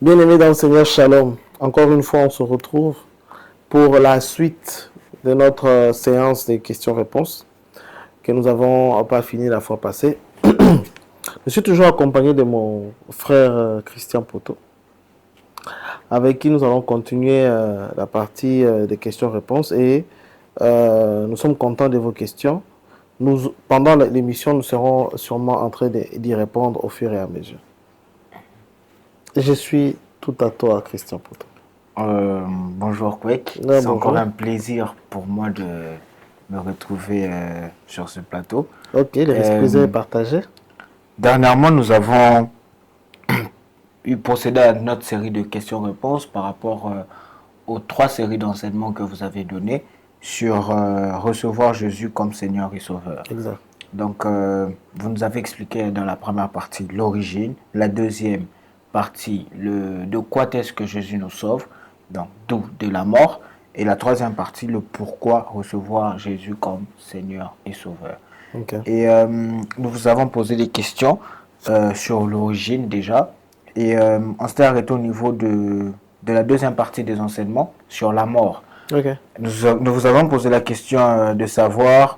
Bien-aimés dans le Seigneur, Shalom. Encore une fois, on se retrouve pour la suite de notre séance des questions-réponses que nous n'avons pas fini la fois passée. Je suis toujours accompagné de mon frère Christian Poto, avec qui nous allons continuer la partie des questions-réponses et nous sommes contents de vos questions. Pendant l'émission, nous serons sûrement en train d'y répondre au fur et à mesure. Je suis tout à toi, Christian Poto. Bonjour Kwek, Ouais, c'est bonjour. encore un plaisir pour moi de me retrouver sur ce plateau. Ok, le plaisir est partagé. Dernièrement, nous avons procédé à notre série de questions-réponses par rapport aux 3 séries d'enseignements que vous avez données sur recevoir Jésus comme Seigneur et Sauveur. Exact. Donc, vous nous avez expliqué dans la première partie l'origine, la deuxième partie de quoi est-ce que Jésus nous sauve, donc d'où de la mort, et la troisième partie le pourquoi recevoir Jésus comme Seigneur et Sauveur. Okay. Et nous vous avons posé des questions sur l'origine déjà, et on s'est arrêté au niveau de la deuxième partie des enseignements sur la mort. Okay. Nous vous avons posé la question de savoir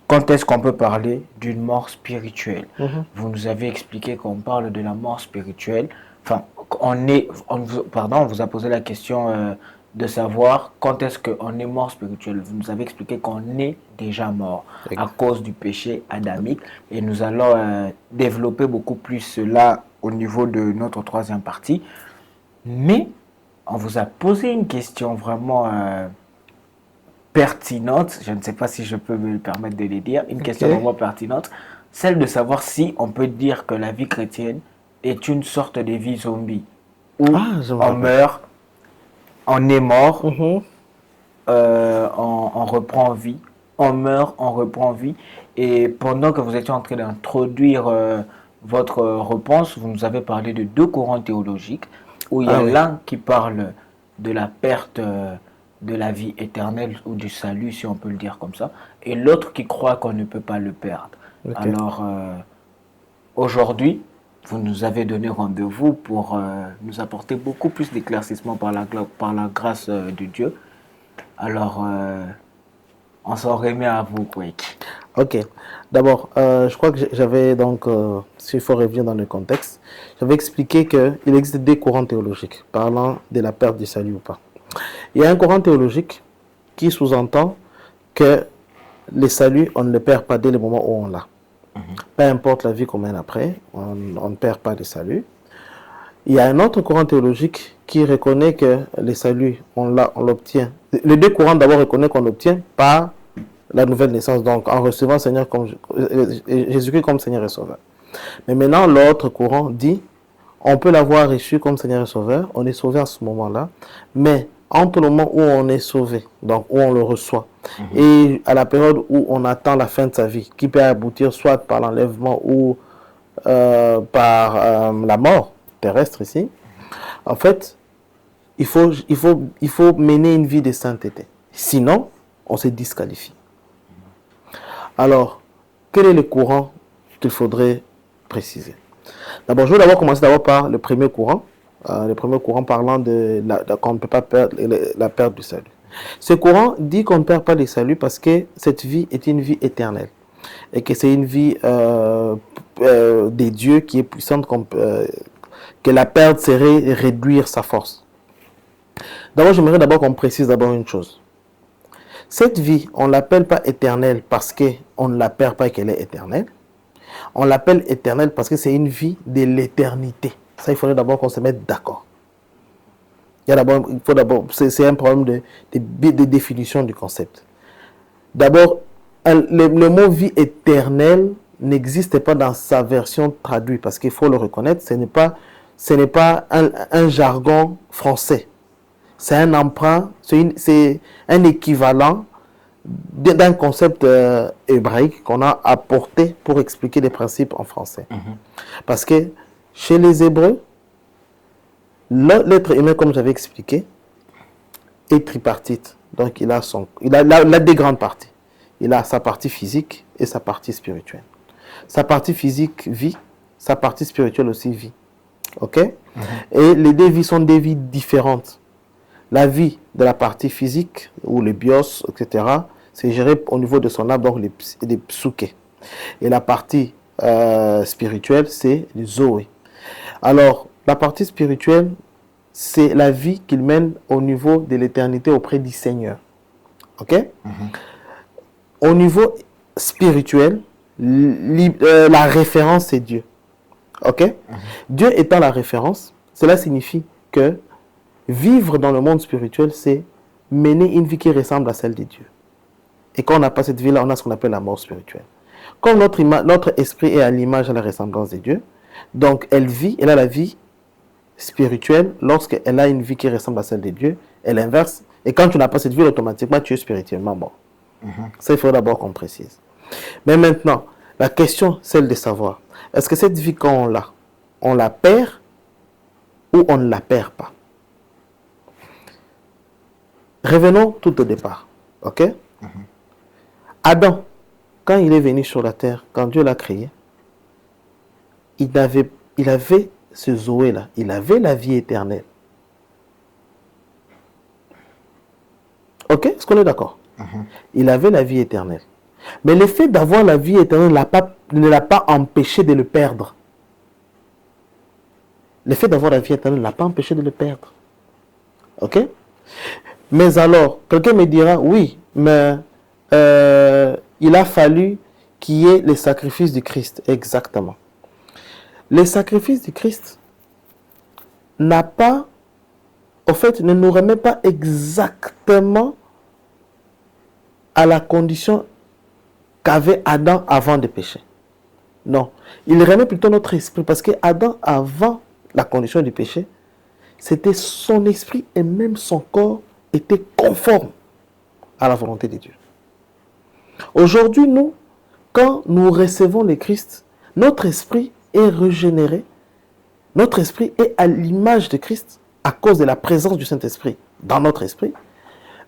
quand est-ce qu'on peut parler d'une mort spirituelle. Vous nous avez expliqué qu'on parle de la mort spirituelle. Enfin, on vous a posé la question de savoir quand est-ce qu'on est mort spirituel. Vous nous avez expliqué qu'on est déjà mort à cause du péché adamique. Et nous allons développer beaucoup plus cela au niveau de notre troisième partie. Mais on vous a posé une question vraiment pertinente, je ne sais pas si je peux me permettre de le dire, une question vraiment pertinente, celle de savoir si on peut dire que la vie chrétienne est une sorte de vie zombie, où on meurt, on est mort, on reprend vie, on meurt, on reprend vie, et pendant que vous étiez en train d'introduire votre réponse, vous nous avez parlé de 2 courants théologiques, où il y a l'un qui parle de la perte de la vie éternelle ou du salut, si on peut le dire comme ça, et l'autre qui croit qu'on ne peut pas le perdre. Alors, aujourd'hui, vous nous avez donné rendez-vous pour nous apporter beaucoup plus d'éclaircissement par la grâce de Dieu. Alors, on s'en remet à vous, Kwek. Ok. D'abord, je crois que j'avais donc, s'il faut revenir dans le contexte, j'avais expliqué qu'il existe 2 courants théologiques parlant de la perte du salut ou pas. Il y a un courant théologique qui sous-entend que le salut, on ne le perd pas dès le moment où on l'a. Peu importe la vie qu'on mène après, on ne perd pas le salut. Il y a un autre courant théologique qui reconnaît que le salut, on l'obtient. Les 2 courants d'abord reconnaissent qu'on l'obtient par la nouvelle naissance, donc en recevant Jésus-Christ comme Seigneur et Sauveur. Mais maintenant, l'autre courant dit, on peut l'avoir reçu comme Seigneur et Sauveur, on est sauvé à ce moment-là, mais entre le moment où on est sauvé, donc où on le reçoit, et à la période où on attend la fin de sa vie, qui peut aboutir soit par l'enlèvement ou par la mort terrestre ici, en fait, il faut mener une vie de sainteté. Sinon, on se disqualifie. Alors, quel est le courant qu'il faudrait préciser? D'abord, je vais commencer par le premier courant. Le premier courant parlant qu'on ne peut pas perdre la perte du salut. Ce courant dit qu'on ne perd pas le salut parce que cette vie est une vie éternelle et que c'est une vie des dieux qui est puissante, que la perte serait réduire sa force. D'abord, j'aimerais qu'on précise une chose. Cette vie, on ne l'appelle pas éternelle parce qu'on ne la perd pas et qu'elle est éternelle. On l'appelle éternelle parce que c'est une vie de l'éternité. Ça, il faudrait d'abord qu'on se mette d'accord. C'est un problème de définition du concept. D'abord, le mot vie éternelle n'existe pas dans sa version traduite parce qu'il faut le reconnaître, ce n'est pas un jargon français. C'est un emprunt, c'est un équivalent d'un concept hébraïque qu'on a apporté pour expliquer les principes en français. Parce que chez les Hébreux, l'être humain, comme j'avais expliqué, est tripartite. Donc il a 2 grandes parties. Il a sa partie physique et sa partie spirituelle. Sa partie physique vit, sa partie spirituelle aussi vit. Ok? Et les deux vies sont des vies différentes. La vie de la partie physique, ou le bios, etc., c'est géré au niveau de son âme, donc les psuké. Et la partie spirituelle, c'est les zoé. Alors, la partie spirituelle, c'est la vie qu'il mène au niveau de l'éternité auprès du Seigneur. Ok? Au niveau spirituel, la référence, c'est Dieu. Ok? Dieu étant la référence, cela signifie que vivre dans le monde spirituel, c'est mener une vie qui ressemble à celle de Dieu. Et quand on n'a pas cette vie-là, on a ce qu'on appelle la mort spirituelle. Comme notre esprit est à l'image et à la ressemblance de Dieu, donc elle a la vie spirituelle lorsqu'elle a une vie qui ressemble à celle de Dieu, elle inverse. Et quand tu n'as pas cette vie, automatiquement, tu es spirituellement mort. Ça, il faut d'abord qu'on précise. Mais maintenant, la question, celle de savoir, est-ce que cette vie, quand on la perd ou on ne la perd pas? Revenons tout au départ. Ok? Adam, quand il est venu sur la terre, quand Dieu l'a créé, il avait ce Zoé-là, il avait la vie éternelle. Ok? Est-ce qu'on est d'accord? Il avait la vie éternelle. Mais le fait d'avoir la vie éternelle ne l'a pas empêché de le perdre. Le fait d'avoir la vie éternelle ne l'a pas empêché de le perdre. Ok? Mais alors, quelqu'un me dira, oui, mais il a fallu qu'il y ait les sacrifices du Christ. Exactement. Les sacrifices du Christ ne nous remet pas exactement à la condition qu'avait Adam avant de pécher. Non. Il remet plutôt notre esprit, parce que Adam, avant la condition du péché, c'était son esprit et même son corps étaient conformes à la volonté de Dieu. Aujourd'hui, nous, quand nous recevons le Christ, notre esprit est régénéré, notre esprit est à l'image de Christ à cause de la présence du Saint-Esprit dans notre esprit.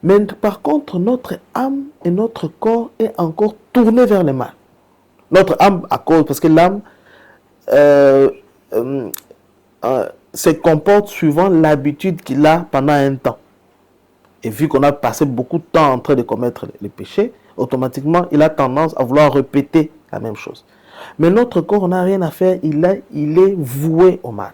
Mais par contre, notre âme et notre corps est encore tourné vers le mal. Notre âme, parce que l'âme se comporte suivant l'habitude qu'il a pendant un temps. Et vu qu'on a passé beaucoup de temps en train de commettre les péchés, automatiquement, il a tendance à vouloir répéter la même chose. Mais notre corps, on n'a rien à faire, il est voué au mal.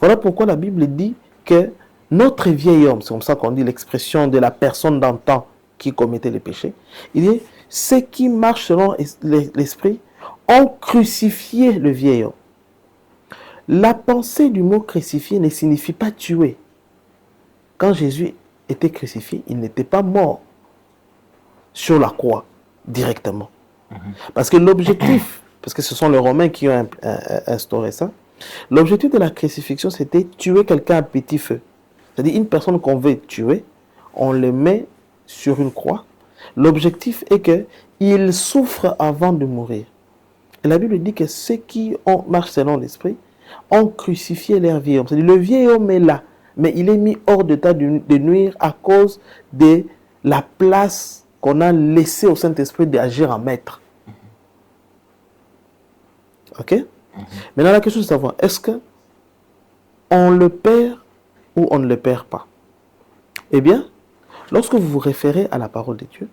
Voilà pourquoi la Bible dit que notre vieil homme, c'est comme ça qu'on dit l'expression de la personne d'antan qui commettait les péchés, il dit, ceux qui marchent selon l'esprit ont crucifié le vieil homme. La pensée du mot crucifié ne signifie pas tuer. Quand Jésus était crucifié, il n'était pas mort sur la croix directement. Parce que l'objectif, parce que ce sont les Romains qui ont instauré ça, l'objectif de la crucifixion, c'était tuer quelqu'un à petit feu. C'est-à-dire une personne qu'on veut tuer, on le met sur une croix. L'objectif est qu'il souffre avant de mourir. Et la Bible dit que ceux qui marchent selon l'esprit ont crucifié leur vieil homme. C'est-à-dire le vieil homme est là, mais il est mis hors d'état de nuire à cause de la place qu'on a laissée au Saint-Esprit d'agir en maître. Ok? Maintenant, la question est de savoir, est-ce qu'on le perd ou on ne le perd pas? Eh bien, lorsque vous vous référez à la parole de Dieu,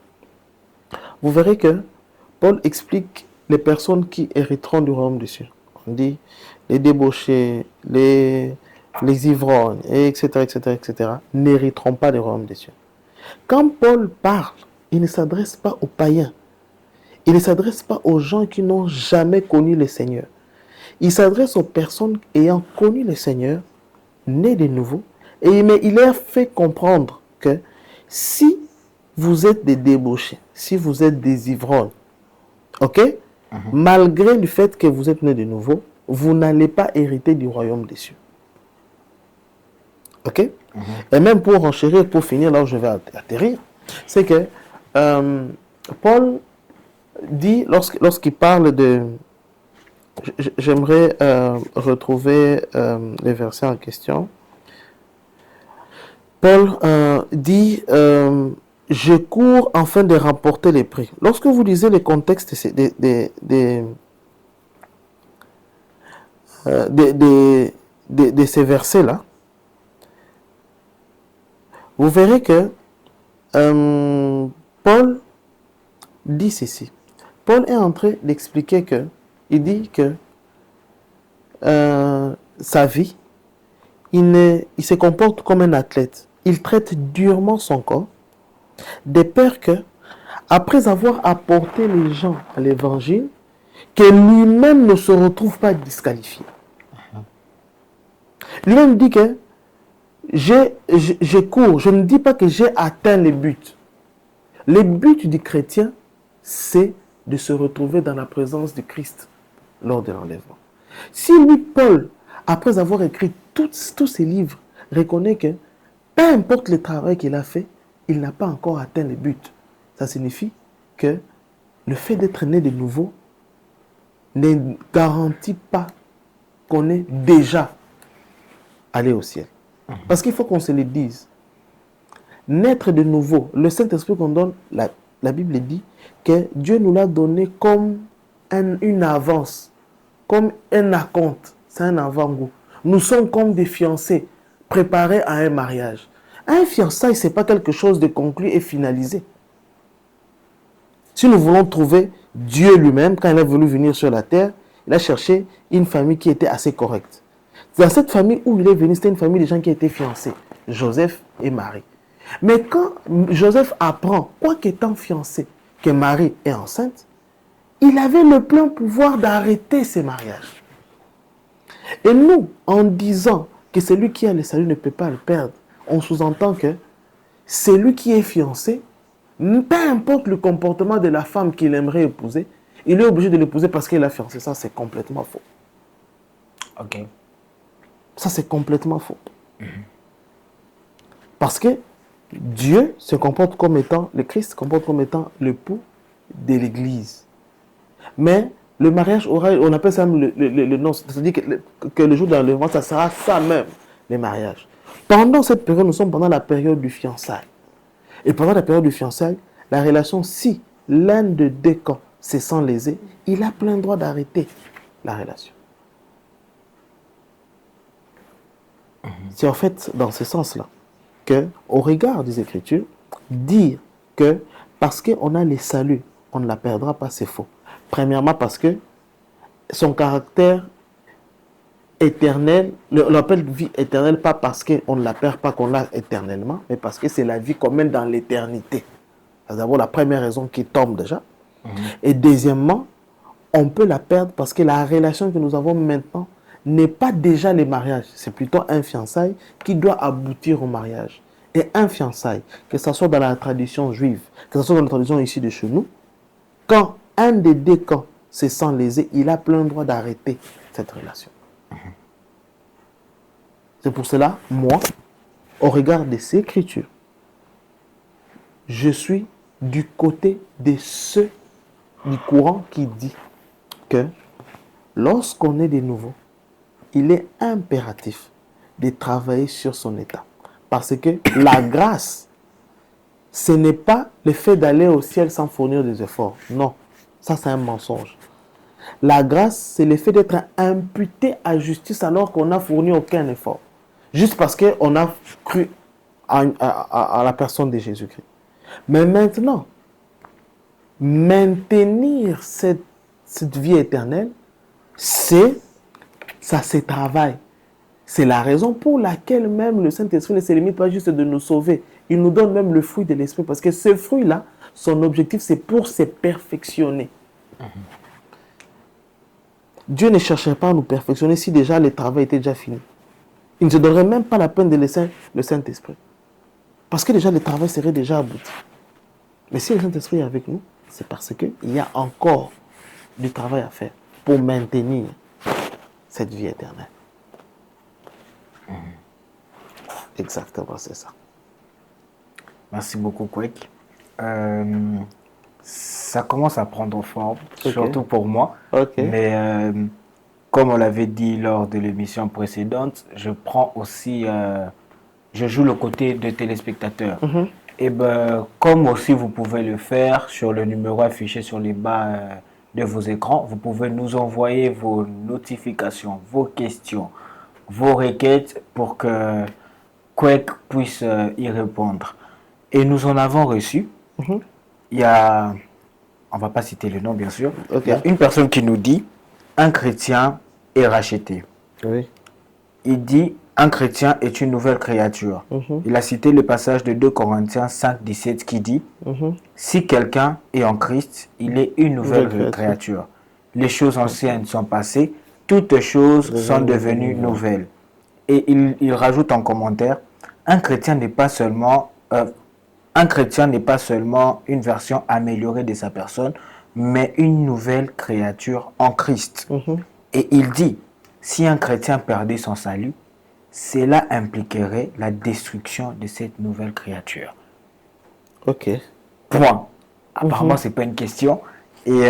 vous verrez que Paul explique les personnes qui hériteront du royaume des cieux. On dit les débauchés, les ivrognes, etc., n'hériteront pas du royaume des cieux. Quand Paul parle, il ne s'adresse pas aux païens. Il ne s'adresse pas aux gens qui n'ont jamais connu le Seigneur. Il s'adresse aux personnes ayant connu le Seigneur, nés de nouveau, mais il leur fait comprendre que si vous êtes des débauchés, si vous êtes des ivrognes, ok, malgré le fait que vous êtes nés de nouveau, vous n'allez pas hériter du royaume des cieux. Ok? Et même pour enchérir, pour finir là où je vais atterrir, c'est que Paul dit, lorsqu'il parle de... J'aimerais retrouver les versets en question. Paul dit je cours afin de remporter les prix. Lorsque vous lisez les contextes des de ces versets-là, vous verrez que Paul dit ceci. Paul est en train d'expliquer que, il dit que sa vie, il se comporte comme un athlète. Il traite durement son corps, de peur que, après avoir apporté les gens à l'évangile, que lui-même ne se retrouve pas disqualifié. Lui-même dit que je cours, je ne dis pas que j'ai atteint les buts. Le but du chrétien, c'est de se retrouver dans la présence de Christ lors de l'enlèvement. Si lui, Paul, après avoir écrit tous ses livres, reconnaît que peu importe le travail qu'il a fait, il n'a pas encore atteint les buts. Ça signifie que le fait d'être né de nouveau ne garantit pas qu'on est déjà allé au ciel. Parce qu'il faut qu'on se le dise. Naître de nouveau, le Saint-Esprit qu'on donne, la Bible dit que Dieu nous l'a donné comme une avance, comme un acompte. C'est un avant-goût. Nous sommes comme des fiancés préparés à un mariage. Un fiançailles, ce n'est pas quelque chose de conclu et finalisé. Si nous voulons trouver Dieu lui-même, quand il a voulu venir sur la terre, il a cherché une famille qui était assez correcte. Dans cette famille où il est venu, c'était une famille de gens qui étaient fiancés, Joseph et Marie. Mais quand Joseph apprend, quoi qu'étant fiancé, que Marie est enceinte, il avait le plein pouvoir d'arrêter ces mariages. Et nous, en disant que celui qui a le salut ne peut pas le perdre, on sous-entend que celui qui est fiancé, peu importe le comportement de la femme qu'il aimerait épouser, il est obligé de l'épouser parce qu'il a fiancé. Ça, c'est complètement faux. Ok. Ça, c'est complètement faux. Parce que Dieu se comporte comme étant, le Christ se comporte comme étant l'époux de l'Église. Mais le mariage oral, on appelle ça le nom, c'est-à-dire que le jour d'enlèvement, ça sera ça même, le mariage. Pendant cette période, nous sommes pendant la période du fiançailles. Et pendant la période du fiançailles, la relation, si l'un de deux camps se sent lésé, il a plein droit d'arrêter la relation. C'est en fait dans ce sens-là que, au regard des Écritures, dire que parce qu'on a les saluts, on ne la perdra pas, c'est faux. Premièrement, parce que son caractère éternel, on l'appelle vie éternelle, pas parce qu'on ne la perd pas, qu'on l'a éternellement, mais parce que c'est la vie qu'on mène dans l'éternité. C'est d'abord la première raison qui tombe déjà. Et deuxièmement, on peut la perdre parce que la relation que nous avons maintenant n'est pas déjà le mariage, c'est plutôt un fiançailles qui doit aboutir au mariage. Et un fiançailles, que ce soit dans la tradition juive, que ce soit dans la tradition ici de chez nous, quand un des deux camps se sent lésé, il a plein droit d'arrêter cette relation. C'est pour cela, moi, au regard de ces écritures, je suis du côté de ceux du courant qui dit que lorsqu'on est de nouveau, il est impératif de travailler sur son état. Parce que la grâce, ce n'est pas le fait d'aller au ciel sans fournir des efforts. Non, ça c'est un mensonge. La grâce, c'est le fait d'être imputé à justice alors qu'on n'a fourni aucun effort. Juste parce qu'on a cru à la personne de Jésus-Christ. Mais maintenant, maintenir cette vie éternelle, ça se travaille. C'est la raison pour laquelle même le Saint-Esprit ne se limite pas juste de nous sauver. Il nous donne même le fruit de l'Esprit. Parce que ce fruit-là, son objectif, c'est pour se perfectionner. Dieu ne chercherait pas à nous perfectionner si déjà le travail était déjà fini. Il ne se donnerait même pas la peine de laisser le Saint-Esprit. Parce que déjà le travail serait déjà abouti. Mais si le Saint-Esprit est avec nous, c'est parce qu'il y a encore du travail à faire pour maintenir cette vie éternelle. Exactement, c'est ça. Merci beaucoup, Kwek. Ça commence à prendre forme, surtout pour moi. Mais comme on l'avait dit lors de l'émission précédente, je prends aussi, je joue le côté de téléspectateur. Et ben, comme aussi vous pouvez le faire sur le numéro affiché sur les bas de vos écrans, vous pouvez nous envoyer vos notifications, vos questions, vos requêtes pour que Quake puisse y répondre. Et nous en avons reçu. Mhm. Il y a, on ne va pas citer le nom bien sûr, Ok. il y a une personne qui nous dit, un chrétien est racheté. Oui. Il dit, un chrétien est une nouvelle créature. Mhm. Il a cité le passage de 2 Corinthiens 5, 17 qui dit, Mhm. si quelqu'un est en Christ, il est une nouvelle Nouvelle créature. créature. Les choses anciennes sont passées, toutes choses sont devenues nouvelles. Et il rajoute en commentaire, un chrétien n'est pas seulement une version améliorée de sa personne, mais une nouvelle créature en Christ. Mhm. Et il dit, si un chrétien perdait son salut, cela impliquerait la destruction de cette nouvelle créature. Ok. Point. Apparemment, ce n'est pas une question. Et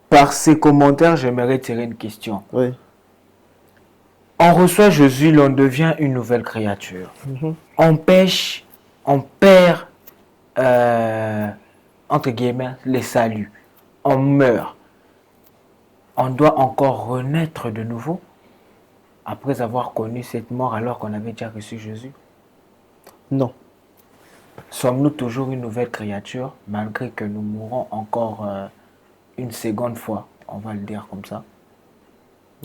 par ces commentaires, j'aimerais tirer une question. Oui. On reçoit Jésus, l'on devient une nouvelle créature. Mhm. On pêche, on perd, entre guillemets, les saluts. On meurt. On doit encore renaître de nouveau après avoir connu cette mort alors qu'on avait déjà reçu Jésus. Non. Sommes-nous toujours une nouvelle créature malgré que nous mourrons encore une seconde fois, on va le dire comme ça?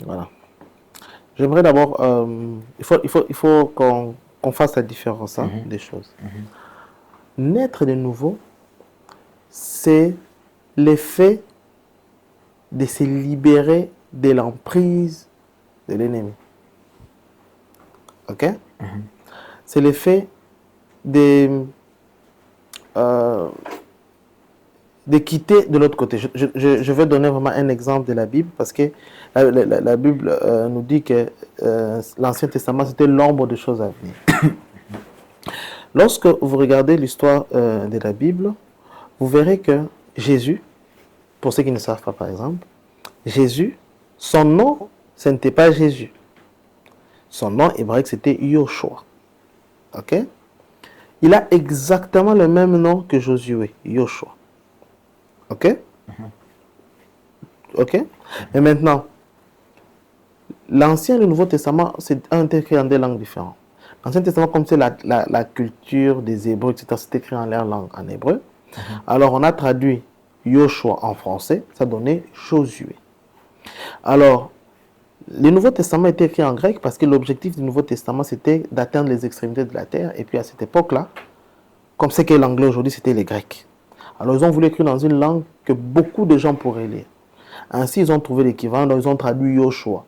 Voilà. J'aimerais d'abord, il faut qu'on fasse la différence des choses. Naître de nouveau, c'est l'effet de se libérer de l'emprise de l'ennemi. Ok? C'est l'effet de quitter de l'autre côté. Je vais donner vraiment un exemple de la Bible parce que la Bible nous dit que l'Ancien Testament, c'était l'ombre de choses à venir. Lorsque vous regardez l'histoire de la Bible, vous verrez que Jésus, pour ceux qui ne savent pas par exemple, Jésus, son nom, ce n'était pas Jésus. Son nom hébraïque, c'était Yoshua. Ok? Il a exactement le même nom que Josué, Yoshua. Ok? Ok? Et maintenant, l'Ancien et le Nouveau Testament, c'est écrit en des langues différentes. L'Ancien Testament, comme c'est la culture des Hébreux, etc., c'est écrit en leur langue, en hébreu. Alors, on a traduit Yoshua en français, ça donnait Josué. Alors, le Nouveau Testament était écrit en grec parce que l'objectif du Nouveau Testament, c'était d'atteindre les extrémités de la terre. Et puis, à cette époque-là, comme c'est que l'anglais aujourd'hui, c'était les Grecs. Alors, ils ont voulu écrire dans une langue que beaucoup de gens pourraient lire. Ainsi, ils ont trouvé l'équivalent, donc ils ont traduit Yoshua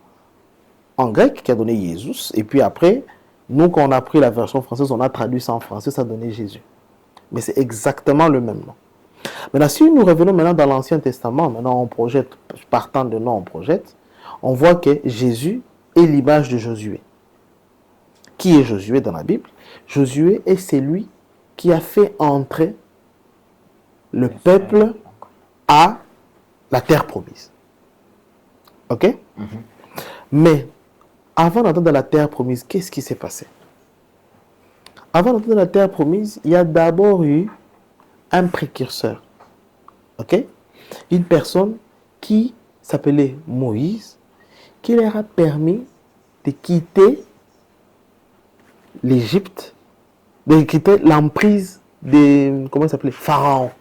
en grec, qui a donné Jésus. Et puis après, nous, quand on a pris la version française, on a traduit ça en français, ça a donné Jésus. Mais c'est exactement le même nom. Maintenant, si nous revenons maintenant dans l'Ancien Testament, maintenant on projette, partant de nom, on voit que Jésus est l'image de Josué. Qui est Josué dans la Bible? Josué est celui qui a fait entrer le peuple à la terre promise. Ok? Mais avant d'entrer dans la terre promise, qu'est-ce qui s'est passé? Avant d'entrer dans la terre promise, il y a d'abord eu un précurseur. Ok? Une personne qui s'appelait Moïse, qui leur a permis de quitter l'Égypte, de quitter l'emprise de, comment il s'appelait? Pharaon.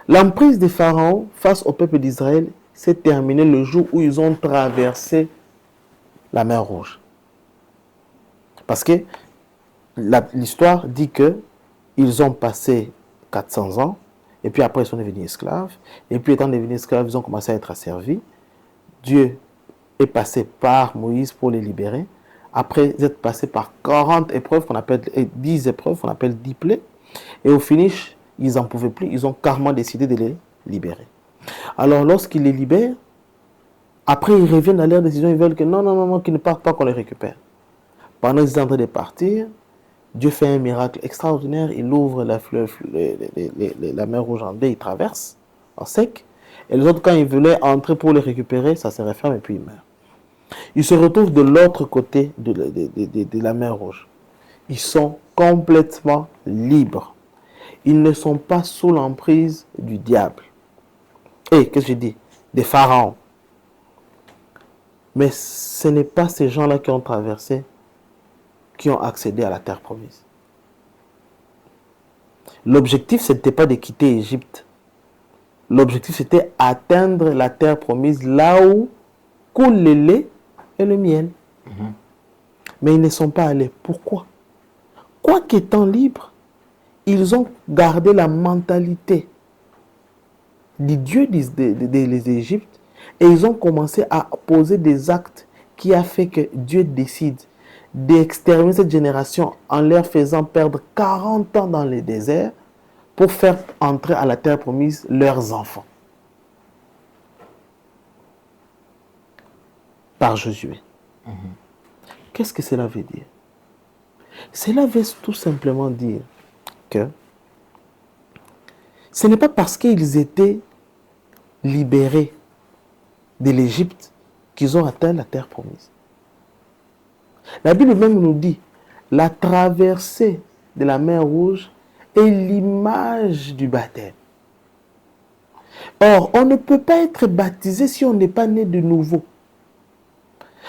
L'emprise de Pharaon face au peuple d'Israël s'est terminée le jour où ils ont traversé la mer Rouge. Parce que l'histoire dit que ils ont passé 400 ans, et puis après ils sont devenus esclaves, et puis étant devenus esclaves, ils ont commencé à être asservis. Dieu est passé par Moïse pour les libérer. Après être passé par 40 épreuves, qu'on appelle 10 épreuves, qu'on appelle 10 plaies, et au finish, ils n'en pouvaient plus, ils ont carrément décidé de les libérer. Alors lorsqu'ils les libèrent, après ils reviennent à leur décision, ils veulent que non, qu'ils ne partent pas, qu'on les récupère. Pendant qu'ils sont en train de partir, Dieu fait un miracle extraordinaire, il ouvre la mer Rouge en deux, il traverse en sec, et les autres, quand ils voulaient entrer pour les récupérer, ça se referme et puis ils meurent. Ils se retrouvent de l'autre côté de la mer Rouge. Ils sont complètement libres. Ils ne sont pas sous l'emprise du diable. Et qu'est-ce que je dis? Des pharaons. Mais ce n'est pas ces gens-là qui ont traversé, qui ont accédé à la terre promise. L'objectif, ce n'était pas de quitter l'Égypte. L'objectif, c'était atteindre la terre promise, là où coule le lait et le miel. Mais ils ne sont pas allés. Pourquoi? Quoiqu'étant libres, ils ont gardé la mentalité du Dieu des Égyptes et ils ont commencé à poser des actes qui a fait que Dieu décide d'exterminer cette génération en leur faisant perdre 40 ans dans le désert pour faire entrer à la terre promise leurs enfants. Par Josué. Qu'est-ce que cela veut dire? Cela veut tout simplement dire que ce n'est pas parce qu'ils étaient libérés de l'Égypte qu'ils ont atteint la terre promise. La Bible même nous dit, la traversée de la mer Rouge est l'image du baptême. Or, on ne peut pas être baptisé si on n'est pas né de nouveau.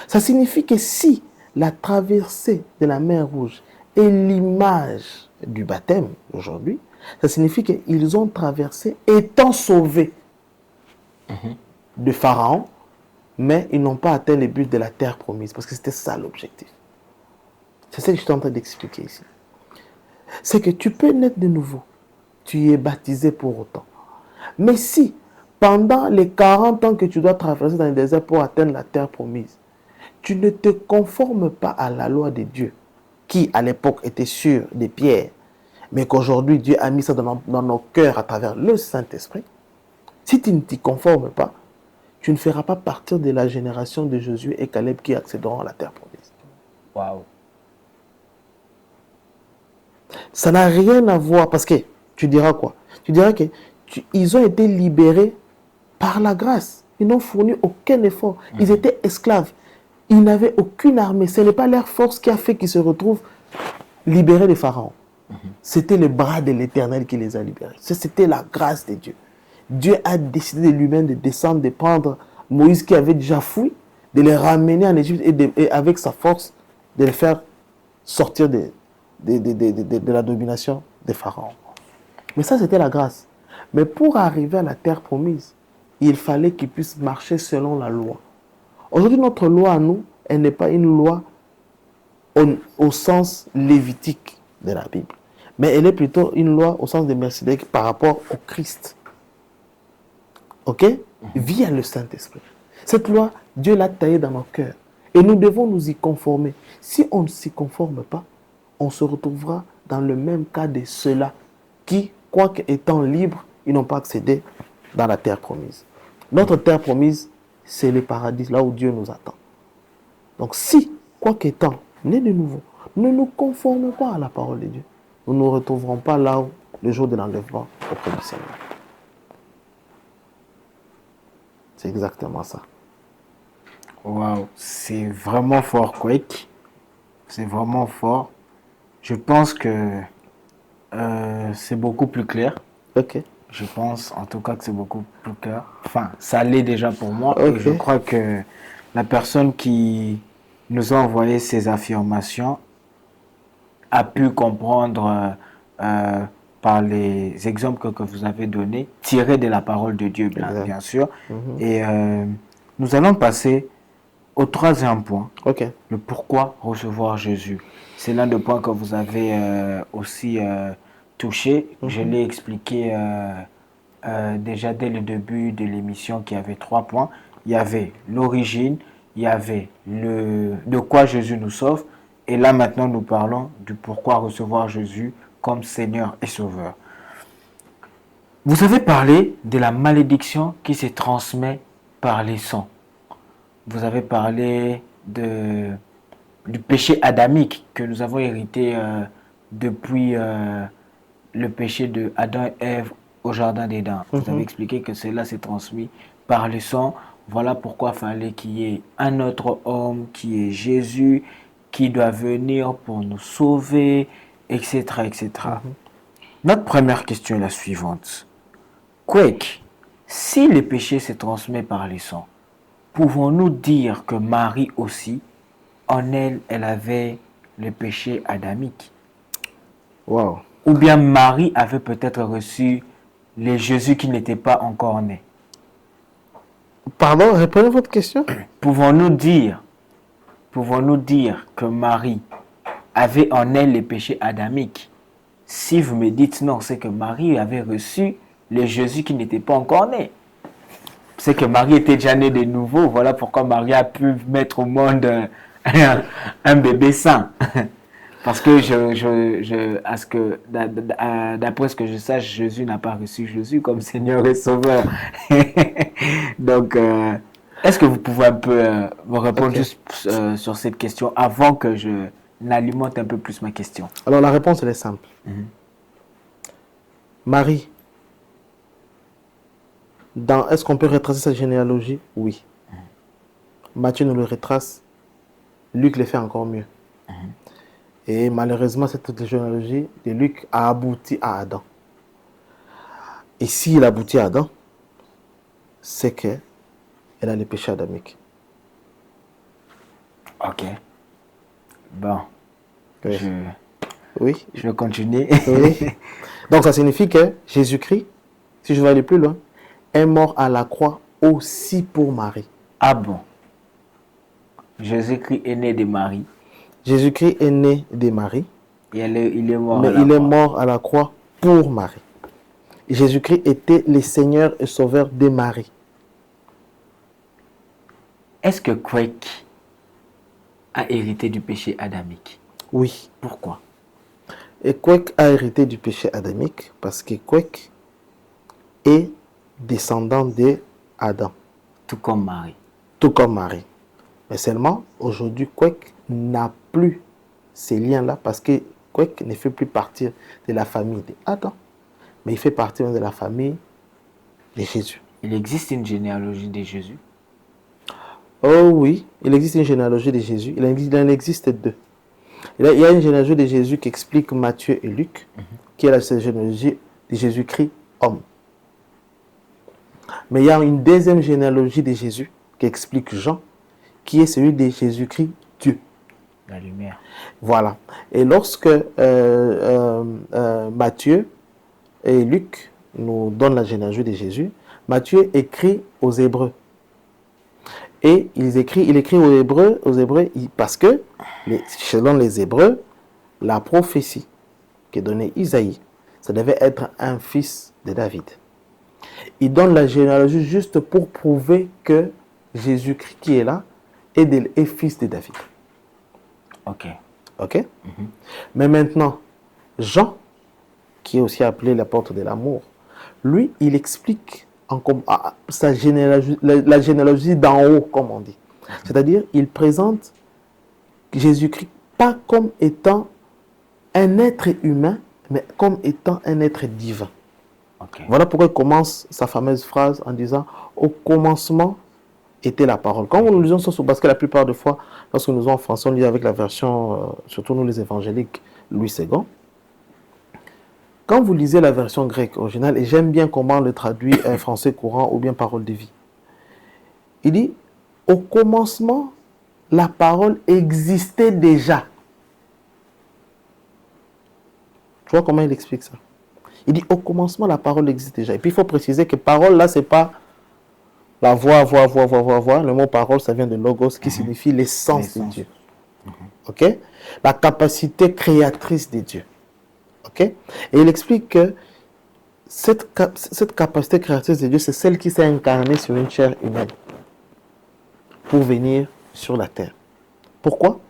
Ça signifie que si la traversée de la mer Rouge est l'image du baptême aujourd'hui, ça signifie qu'ils ont traversé étant sauvés de Pharaon, mais ils n'ont pas atteint les buts de la terre promise, parce que c'était ça l'objectif. C'est ce que je suis en train d'expliquer ici. C'est que tu peux naître de nouveau, tu es baptisé pour autant. Mais si, pendant les 40 ans que tu dois traverser dans le désert pour atteindre la terre promise, tu ne te conformes pas à la loi de Dieu, qui à l'époque était sur des pierres, mais qu'aujourd'hui Dieu a mis ça dans nos cœurs à travers le Saint-Esprit, si tu ne t'y conformes pas, tu ne feras pas partir de la génération de Josué et Caleb qui accéderont à la terre promise. Waouh. Ça n'a rien à voir, parce que tu diras quoi? Tu diras qu'ils ont été libérés par la grâce. Ils n'ont fourni aucun effort. Ils étaient esclaves. Ils n'avaient aucune armée. Ce n'est pas leur force qui a fait qu'ils se retrouvent libérés de Pharaon. C'était le bras de l'Éternel qui les a libérés. C'était la grâce de Dieu. Dieu a décidé de lui-même de descendre, de prendre Moïse qui avait déjà fui, de les ramener en Égypte et avec sa force, de les faire sortir de la domination des pharaons. Mais ça, c'était la grâce. Mais pour arriver à la terre promise, il fallait qu'ils puissent marcher selon la loi. Aujourd'hui, notre loi à nous, elle n'est pas une loi au sens lévitique de la Bible, mais elle est plutôt une loi au sens de Melchizedek par rapport au Christ. Ok? Via le Saint-Esprit. Cette loi, Dieu l'a taillée dans nos cœurs. Et nous devons nous y conformer. Si on ne s'y conforme pas, on se retrouvera dans le même cas de ceux-là qui, quoique étant libres, ils n'ont pas accédé dans la terre promise. Notre terre promise, c'est le paradis, là où Dieu nous attend. Donc si, quoique étant nés de nouveau, ne nous conformons pas à la parole de Dieu, nous ne nous retrouverons pas là où, le jour de l'enlèvement auprès du Seigneur. C'est exactement ça. Waouh, c'est vraiment fort, Kwek. C'est vraiment fort. Je pense que c'est beaucoup plus clair. Ok. Je pense en tout cas que c'est beaucoup plus clair. Enfin, ça l'est déjà pour moi. Ok. Et je crois que la personne qui nous a envoyé ces affirmations a pu comprendre par les exemples que vous avez donnés, tirés de la parole de Dieu, bien sûr. Et nous allons passer au troisième point, le pourquoi recevoir Jésus. C'est l'un des points que vous avez aussi touché. Je l'ai expliqué déjà dès le début de l'émission qu'il y avait 3 points. Il y avait l'origine, il y avait de quoi Jésus nous sauve. Et là maintenant nous parlons du pourquoi recevoir Jésus comme Seigneur et Sauveur. Vous avez parlé de la malédiction qui se transmet par les sangs. Vous avez parlé du péché adamique que nous avons hérité depuis le péché de Adam et Ève au jardin d'Éden. Vous avez expliqué que cela s'est transmis par le sang. Voilà pourquoi il fallait qu'il y ait un autre homme qui est Jésus, qui doit venir pour nous sauver, etc. etc. Notre première question est la suivante. Kwek, si le péché se transmet par les sangs, pouvons-nous dire que Marie aussi, en elle, elle avait le péché adamique? Wow. Ou bien Marie avait peut-être reçu le Jésus qui n'était pas encore né? Pardon, répondez votre question. Pouvons-nous dire, pouvons-nous dire que Marie avait en elle le péché adamique? Si vous me dites non, c'est que Marie avait reçu le Jésus qui n'était pas encore né. C'est que Marie était déjà née de nouveau. Voilà pourquoi Marie a pu mettre au monde un bébé saint. Parce que d'après ce que je sache, Jésus n'a pas reçu Jésus comme Seigneur et Sauveur. Donc, est-ce que vous pouvez un peu me répondre Ok. juste sur cette question avant que je n'alimente un peu plus ma question? Alors la réponse, elle est simple. Marie, est-ce qu'on peut retracer sa généalogie? Oui. Matthieu nous le retrace. Luc le fait encore mieux. Et malheureusement, cette généalogie de Luc a abouti à Adam. Et s'il aboutit à Adam, c'est qu'elle a le péché adamique. Ok. Bon. Oui. Je Oui. vais continuer. Oui. Donc ça signifie que Jésus-Christ, si je veux aller plus loin, est mort à la croix aussi pour Marie. Ah bon. Jésus-Christ est né de Marie. Jésus-Christ est né de Marie, Et il est mort mais à la il est croix. mort à la croix pour Marie. Jésus-Christ était le Seigneur et Sauveur de Marie. Est-ce que Kwek a hérité du péché adamique? Oui. Pourquoi? Et Kwek a hérité du péché adamique parce que Kwek est descendant d'Adam, Tout comme Marie. tout comme Marie. Mais seulement, aujourd'hui, Kwek n'a plus ces liens-là parce que Kwek ne fait plus partie de la famille d'Adam, mais il fait partie de la famille de Jésus. Il existe une généalogie de Jésus. Oh oui, il existe une généalogie de Jésus. Il en existe deux. Il y a une généalogie de Jésus qui explique Matthieu et Luc, qui est la généalogie de Jésus-Christ homme. Mais il y a une deuxième généalogie de Jésus qui explique Jean, qui est celui de Jésus-Christ Dieu. La lumière. Voilà. Et lorsque Matthieu et Luc nous donnent la généalogie de Jésus, Matthieu écrit aux Hébreux. Et il écrit aux Hébreux parce que, selon les Hébreux, la prophétie qui donnait Isaïe, ça devait être un fils de David. Il donne la généalogie juste pour prouver que Jésus-Christ qui est là est fils de David. Ok. Ok? Mais maintenant, Jean, qui est aussi appelé la porte de l'amour, lui, il explique sa généalogie, la généalogie d'en haut, comme on dit. C'est-à-dire, il présente Jésus-Christ pas comme étant un être humain, mais comme étant un être divin. Ok. Voilà pourquoi il commence sa fameuse phrase en disant « Au commencement était la parole ». Quand nous lisons ça, parce que la plupart des fois, lorsque nous lisons en français, on lit avec la version, surtout nous les évangéliques, Louis II. Quand vous lisez la version grecque originale, et j'aime bien comment le traduit un français courant ou bien parole de vie, il dit « Au commencement, la parole existait déjà ». Tu vois comment il explique ça? Il dit au commencement, la parole existe déjà. Et puis il faut préciser que parole, là, c'est pas la voix. Le mot parole, ça vient de logos, qui signifie l'essence de Dieu. Ok? La capacité créatrice de Dieu. Ok? Et il explique que cette capacité créatrice de Dieu, c'est celle qui s'est incarnée sur une chair humaine pour venir sur la terre. Pourquoi?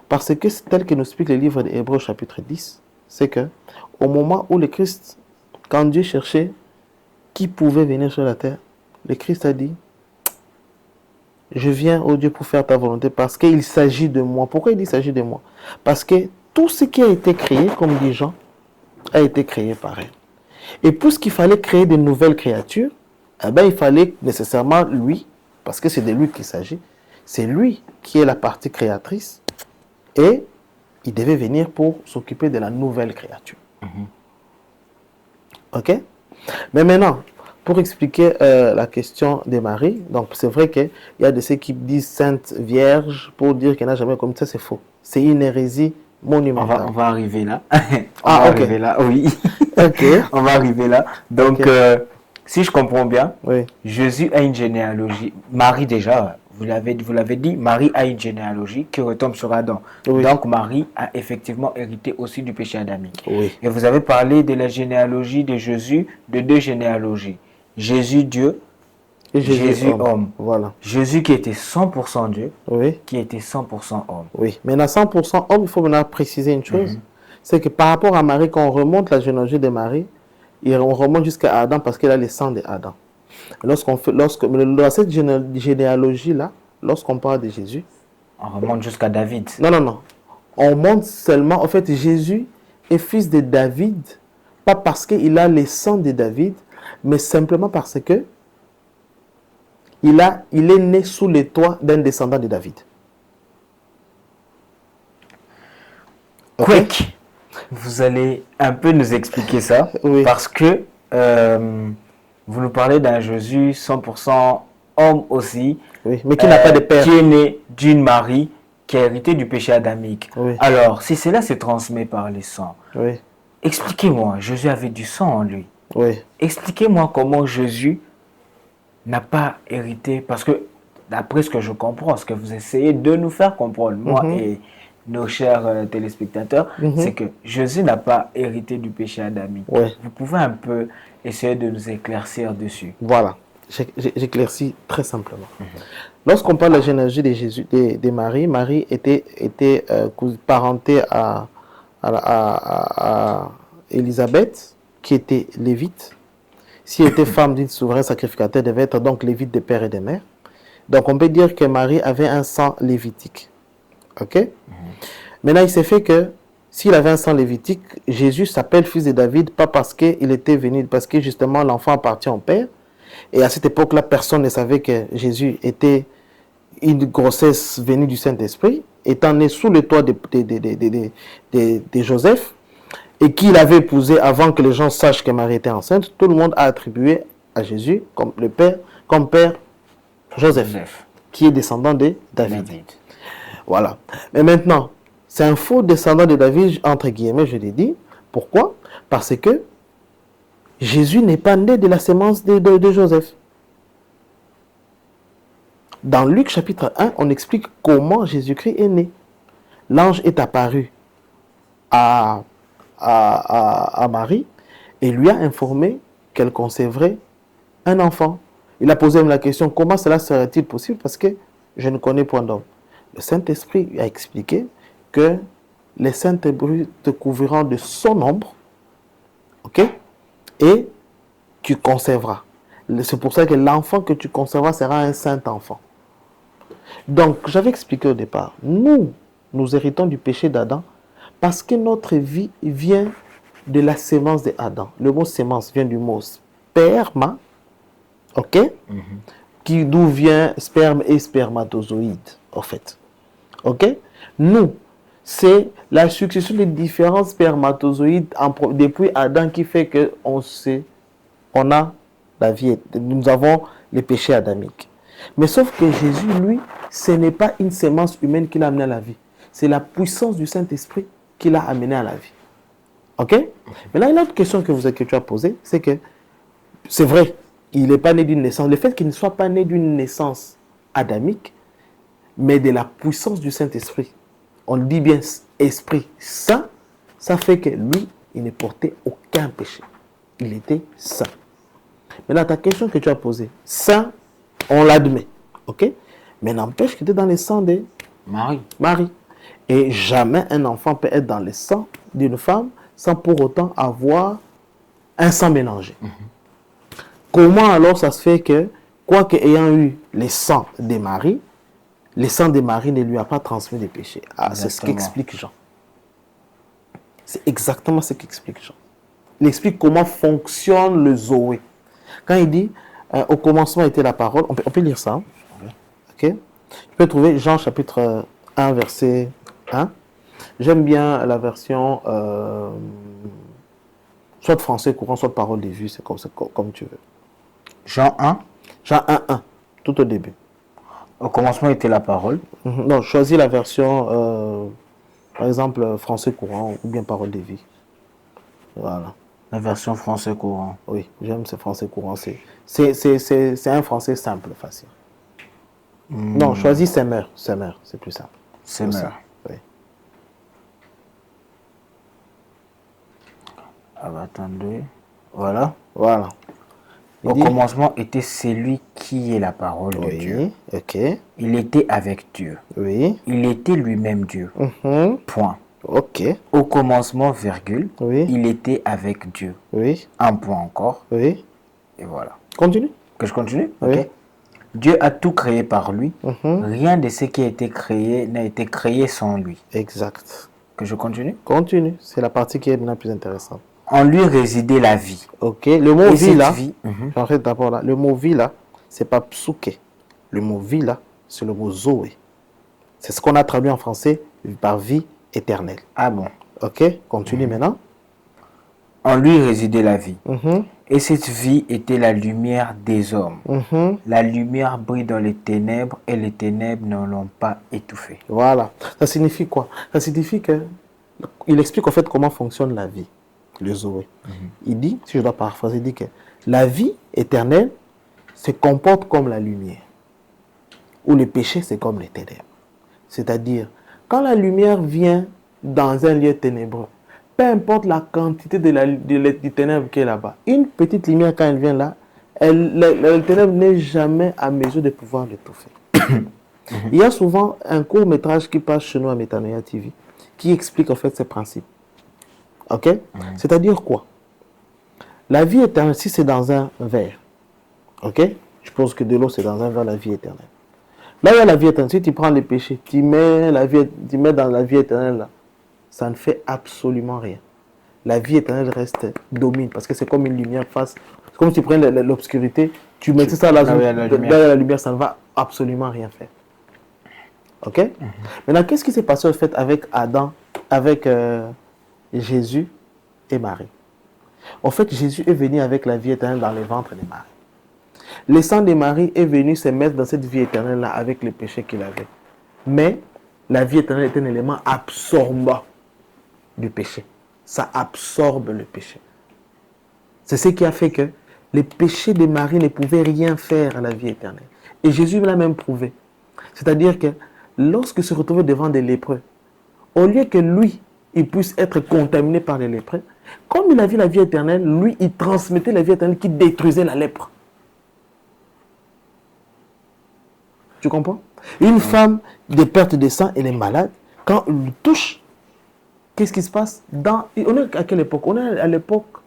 Parce que c'est tel que nous explique le livre d'Hébreux chapitre 10, c'est que au moment où le Christ, quand Dieu cherchait qui pouvait venir sur la terre, le Christ a dit « Je viens, ô Dieu, pour faire ta volonté parce qu'il s'agit de moi. » Pourquoi il dit « il s'agit de moi » Parce que tout ce qui a été créé, comme dit Jean, a été créé par elle. Et puisqu'il fallait créer de nouvelles créatures, eh bien, il fallait nécessairement lui, parce que c'est de lui qu'il s'agit, c'est lui qui est la partie créatrice, et il devait venir pour s'occuper de la nouvelle créature. Ok? Mais maintenant, pour expliquer la question de Marie, donc c'est vrai qu'il y a de ceux qui disent Sainte Vierge pour dire qu'elle n'a jamais commis ça, c'est faux. C'est une hérésie monumentale. On va arriver là. On Ah, va ok. arriver là, oui. Ok. On va arriver là. Donc, Ok. si je comprends bien, Oui. Jésus a une généalogie. Marie déjà, vous l'avez dit, Marie a une généalogie qui retombe sur Adam. Oui. Donc, Marie a effectivement hérité aussi du péché adamique. Oui. Et vous avez parlé de la généalogie de Jésus, de deux généalogies. Jésus Dieu, Et Jésus homme. Voilà. Jésus qui était 100% Dieu, Oui. qui était 100% homme. Oui. Maintenant, 100% homme, il faut maintenant préciser une chose. C'est que par rapport à Marie, quand on remonte la généalogie de Marie, on remonte jusqu'à Adam parce qu'elle a le sang d'Adam. Dans cette généalogie-là, lorsqu'on parle de Jésus, On remonte jusqu'à David. non. On monte seulement, en fait, Jésus est fils de David, pas parce qu'il a le sang de David, mais simplement parce que il est né sous les toits d'un descendant de David. Ok? Quick, vous allez un peu nous expliquer ça, Oui. parce que vous nous parlez d'un Jésus 100% homme aussi, Oui, mais qui n'a pas de père. qui est né d'une Marie qui a hérité du péché adamique. Oui. Alors, si cela se transmet par les sangs, Oui, expliquez-moi, Jésus avait du sang en lui. oui, Expliquez-moi comment Jésus n'a pas hérité, parce que d'après ce que je comprends, ce que vous essayez de nous faire comprendre, moi et nos chers téléspectateurs, c'est que Jésus n'a pas hérité du péché adamique. Oui. Vous pouvez un peu essayer de nous éclaircir dessus. Voilà. J'éclaircis très simplement. Lorsqu'on parle de la généalogie de Jésus, de Marie, Marie était parentée à Élisabeth, qui était lévite. Si elle était femme d'une souveraine sacrificateur, elle devait être donc lévite de père et de mère. Donc on peut dire que Marie avait un sang lévitique. Ok? Maintenant, il s'est fait que s'il avait un sang lévitique, Jésus s'appelle fils de David, pas parce qu'il était venu, parce que justement l'enfant appartient au père. Et à cette époque-là, personne ne savait que Jésus était une grossesse venue du Saint-Esprit, étant né sous le toit de Joseph, et qu'il avait épousé avant que les gens sachent que Marie était enceinte. Tout le monde a attribué à Jésus comme père Joseph, qui est descendant de David. Voilà. Mais maintenant, c'est un faux descendant de David, entre guillemets, je l'ai dit. Pourquoi? Parce que Jésus n'est pas né de la sémence de Joseph. Dans Luc chapitre 1, on explique comment Jésus-Christ est né. L'ange est apparu à Marie et lui a informé qu'elle concevrait un enfant. Il a posé même la question, comment cela serait-il possible? Parce que je ne connais point d'homme. Le Saint-Esprit lui a expliqué que les saintes brutes te couvriront de son ombre, ok? Et tu conserveras. C'est pour ça que l'enfant que tu conserveras sera un saint enfant. Donc, j'avais expliqué au départ, nous héritons du péché d'Adam parce que notre vie vient de la sémence d'Adam. Le mot sémence vient du mot sperma, ok? D'où vient sperme et spermatozoïde, en fait. Ok? Nous, c'est la succession des différents spermatozoïdes depuis Adam qui fait qu'on a la vie, nous avons les péchés adamiques. Mais sauf que Jésus, lui, ce n'est pas une sémence humaine qui l'a amené à la vie. C'est la puissance du Saint-Esprit qui l'a amené à la vie. Ok? Mais là, une autre question que tu as posée, c'est que c'est vrai, il n'est pas né d'une naissance. Le fait qu'il ne soit pas né d'une naissance adamique, mais de la puissance du Saint-Esprit, on dit bien Esprit Saint, ça fait que lui, il ne portait aucun péché. Il était saint. Maintenant, ta question que tu as posée, saint, on l'admet, ok? Mais n'empêche qu'il était dans le sang de Marie. Et jamais un enfant peut être dans le sang d'une femme sans pour autant avoir un sang mélangé. Comment alors ça se fait que, quoique ayant eu le sang de Marie, le sang de Marie ne lui a pas transmis des péchés? Ah, c'est ce qu'explique Jean. C'est exactement ce qu'explique Jean. Il explique comment fonctionne le Zoé. Quand il dit, au commencement était la parole, on peut lire ça. Hein? Okay. Tu peux trouver Jean chapitre 1, verset 1. J'aime bien la version, soit français courant, soit parole des vues, c'est comme tu veux. Jean 1. Jean 1, tout au début. Au commencement était la parole. Non, choisis la version, par exemple, français courant ou bien parole de vie. Voilà. La version français courant. Oui, j'aime ce français courant. C'est un français simple, facile. Non, choisis Semeur. Semeur, c'est plus simple. Semeur. Oui. Ah bah, attendez. Voilà. Voilà. Au commencement était celui qui est la parole de Dieu. Ok. Il était avec Dieu. Oui. Il était lui-même Dieu. Point. Ok. Au commencement, virgule. Oui. Il était avec Dieu. Oui. Un point encore. Oui. Et voilà. Continue. Que je continue? Oui. Ok. Dieu a tout créé par lui. Rien de ce qui a été créé n'a été créé sans lui. Exact. Que je continue? Continue. C'est la partie qui est maintenant plus intéressante. En lui résidait la vie. Ok. Le mot vie là. En fait d'abord là. Le mot vie là, c'est pas psuke. Le mot vie là, c'est le mot zoé. C'est ce qu'on a traduit en français par vie éternelle. Ah bon? Ok. Continue maintenant. En lui résidait la vie. Et cette vie était la lumière des hommes. La lumière brille dans les ténèbres et les ténèbres ne l'ont pas étouffée. Voilà. Ça signifie quoi? Ça signifie que il explique en fait comment fonctionne la vie, le Zoé. Il dit, si je dois paraphraser, il dit que la vie éternelle se comporte comme la lumière, ou le péché c'est comme les ténèbres. C'est-à-dire, quand la lumière vient dans un lieu ténébreux, peu importe la quantité du ténèbre qui est là-bas, une petite lumière quand elle vient là, le ténèbre n'est jamais à mesure de pouvoir l'étouffer. Il y a souvent un court-métrage qui passe chez nous à Métanoïa TV qui explique en fait ces principes. Ok? C'est-à-dire quoi? La vie éternelle, si c'est dans un verre, ok? Je pense que de l'eau c'est dans un verre la vie éternelle. Là il y a la vie éternelle. Si tu prends les péchés, tu mets dans la vie éternelle là, ça ne fait absolument rien. La vie éternelle reste domine parce que c'est comme une lumière face. C'est comme si tu prenais l'obscurité, tu mettais ça là, la lumière, ça ne va absolument rien faire. Ok? Maintenant, qu'est-ce qui s'est passé en fait avec Adam, avec Jésus et Marie? En fait, Jésus est venu avec la vie éternelle dans le ventre de Marie. Le sang de Marie est venu se mettre dans cette vie éternelle-là avec les péchés qu'il avait. Mais la vie éternelle est un élément absorbant du péché. Ça absorbe le péché. C'est ce qui a fait que les péchés de Marie ne pouvaient rien faire à la vie éternelle. Et Jésus l'a même prouvé. C'est-à-dire que lorsqu'il se retrouvait devant des lépreux, au lieu que lui, il puisse être contaminé par les lépreux, comme il a vu la vie éternelle, lui, il transmettait la vie éternelle qui détruisait la lèpre. Tu comprends? Une femme de perte de sang, elle est malade. Quand elle le touche, qu'est-ce qui se passe? On est à quelle époque? On est à l'époque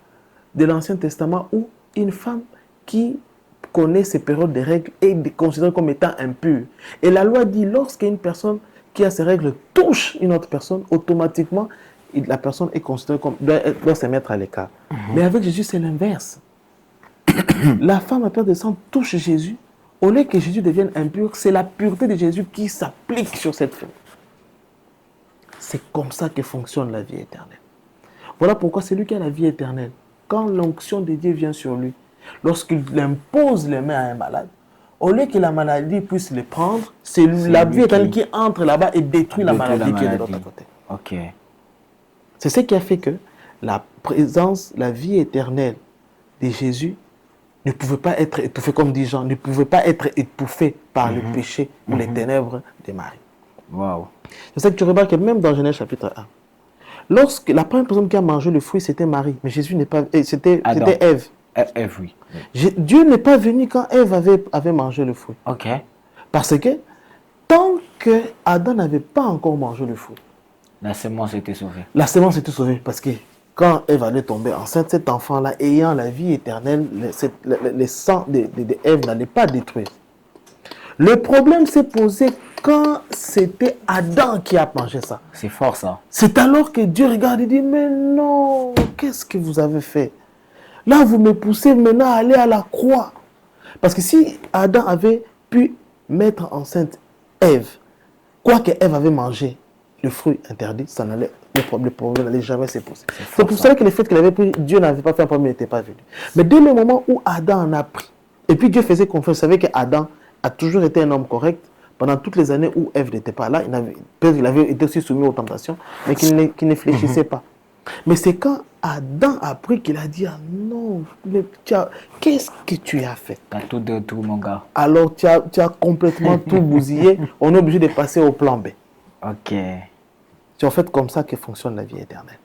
de l'Ancien Testament où une femme qui connaît ses périodes de règles est considérée comme étant impure. Et la loi dit, lorsqu'une personne qui a ses règles touche une autre personne, automatiquement, la personne est considérée comme doit se mettre à l'écart. Mais avec Jésus, c'est l'inverse. La femme à perte de sang touche Jésus. Au lieu que Jésus devienne impur, c'est la pureté de Jésus qui s'applique sur cette femme. C'est comme ça que fonctionne la vie éternelle. Voilà pourquoi c'est lui qui a la vie éternelle. Quand l'onction de Dieu vient sur lui, lorsqu'il impose les mains à un malade, au lieu que la maladie puisse le prendre, c'est la vie éternelle qui entre là-bas et détruit la maladie qui est de l'autre côté. Ok. C'est ce qui a fait que la présence, la vie éternelle de Jésus ne pouvait pas être étouffée, comme dit Jean, ne pouvait pas être étouffée par le péché ou les ténèbres de Marie. Wow. C'est ça que tu remarques même dans Genèse chapitre 1. Lorsque la première personne qui a mangé le fruit, c'était Marie. Mais Jésus n'est pas... C'était Ève. Ève, oui. Dieu n'est pas venu quand Ève avait mangé le fruit. Ok. Parce que tant que Adam n'avait pas encore mangé le fruit, la sémence était sauvée. La sémence était sauvée parce que quand Ève allait tomber enceinte, cet enfant-là, ayant la vie éternelle, le sang d'Ève n'allait pas détruire. Le problème s'est posé quand c'était Adam qui a mangé ça. C'est fort ça. C'est alors que Dieu regarde et dit, mais non, qu'est-ce que vous avez fait? Là, vous me poussez maintenant à aller à la croix. Parce que si Adam avait pu mettre enceinte Ève, quoi que Ève avait mangé le fruit interdit, le problème n'allait jamais se poser. C'est pour ça que le fait qu'il avait pris, Dieu n'avait pas fait un problème, il n'était pas venu. Mais dès le moment où Adam en a pris, Et puis Dieu faisait confiance. Vous savez qu'Adam a toujours été un homme correct pendant toutes les années où Ève n'était pas là. Peut-être qu'il avait été aussi soumis aux tentations, mais qu'il ne fléchissait pas. Mais c'est quand Adam a pris qu'il a dit, ah non, qu'est-ce que tu as fait? T'as tout de tout, mon gars. Alors tu as complètement tout bousillé. On est obligé de passer au plan B. Ok. C'est en fait comme ça que fonctionne la vie éternelle.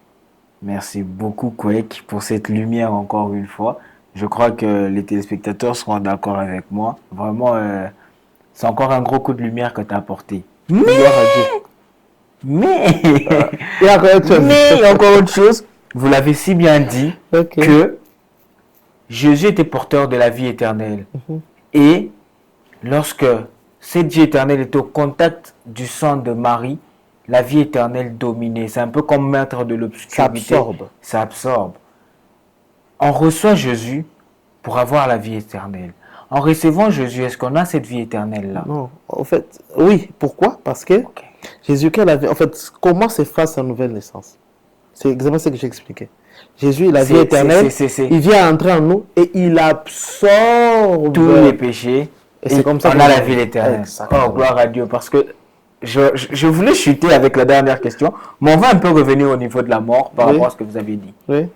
Merci beaucoup, Kwek, pour cette lumière encore une fois. Je crois que les téléspectateurs seront d'accord avec moi. Vraiment, c'est encore un gros coup de lumière que tu as apporté. Mais il y a encore autre chose. Vous l'avez si bien dit que Jésus était porteur de la vie éternelle. Et lorsque cette vie éternelle était au contact du sang de Marie, la vie éternelle dominait. C'est un peu comme maître de l'obscurité. Ça absorbe. On reçoit Jésus pour avoir la vie éternelle. En recevant Jésus, est-ce qu'on a cette vie éternelle-là? Non, en fait, oui. Pourquoi? Parce que Jésus-Christ avait... En fait, comment se fait sa nouvelle naissance? C'est exactement ce que j'ai expliqué. Jésus, la vie éternelle, il vient entrer en nous et il absorbe tous les péchés. Et c'est comme ça qu'on a la vie éternelle. Oh, gloire à Dieu. Parce que je voulais chuter avec la dernière question, mais on va un peu revenir au niveau de la mort par rapport à ce que vous avez dit. Oui.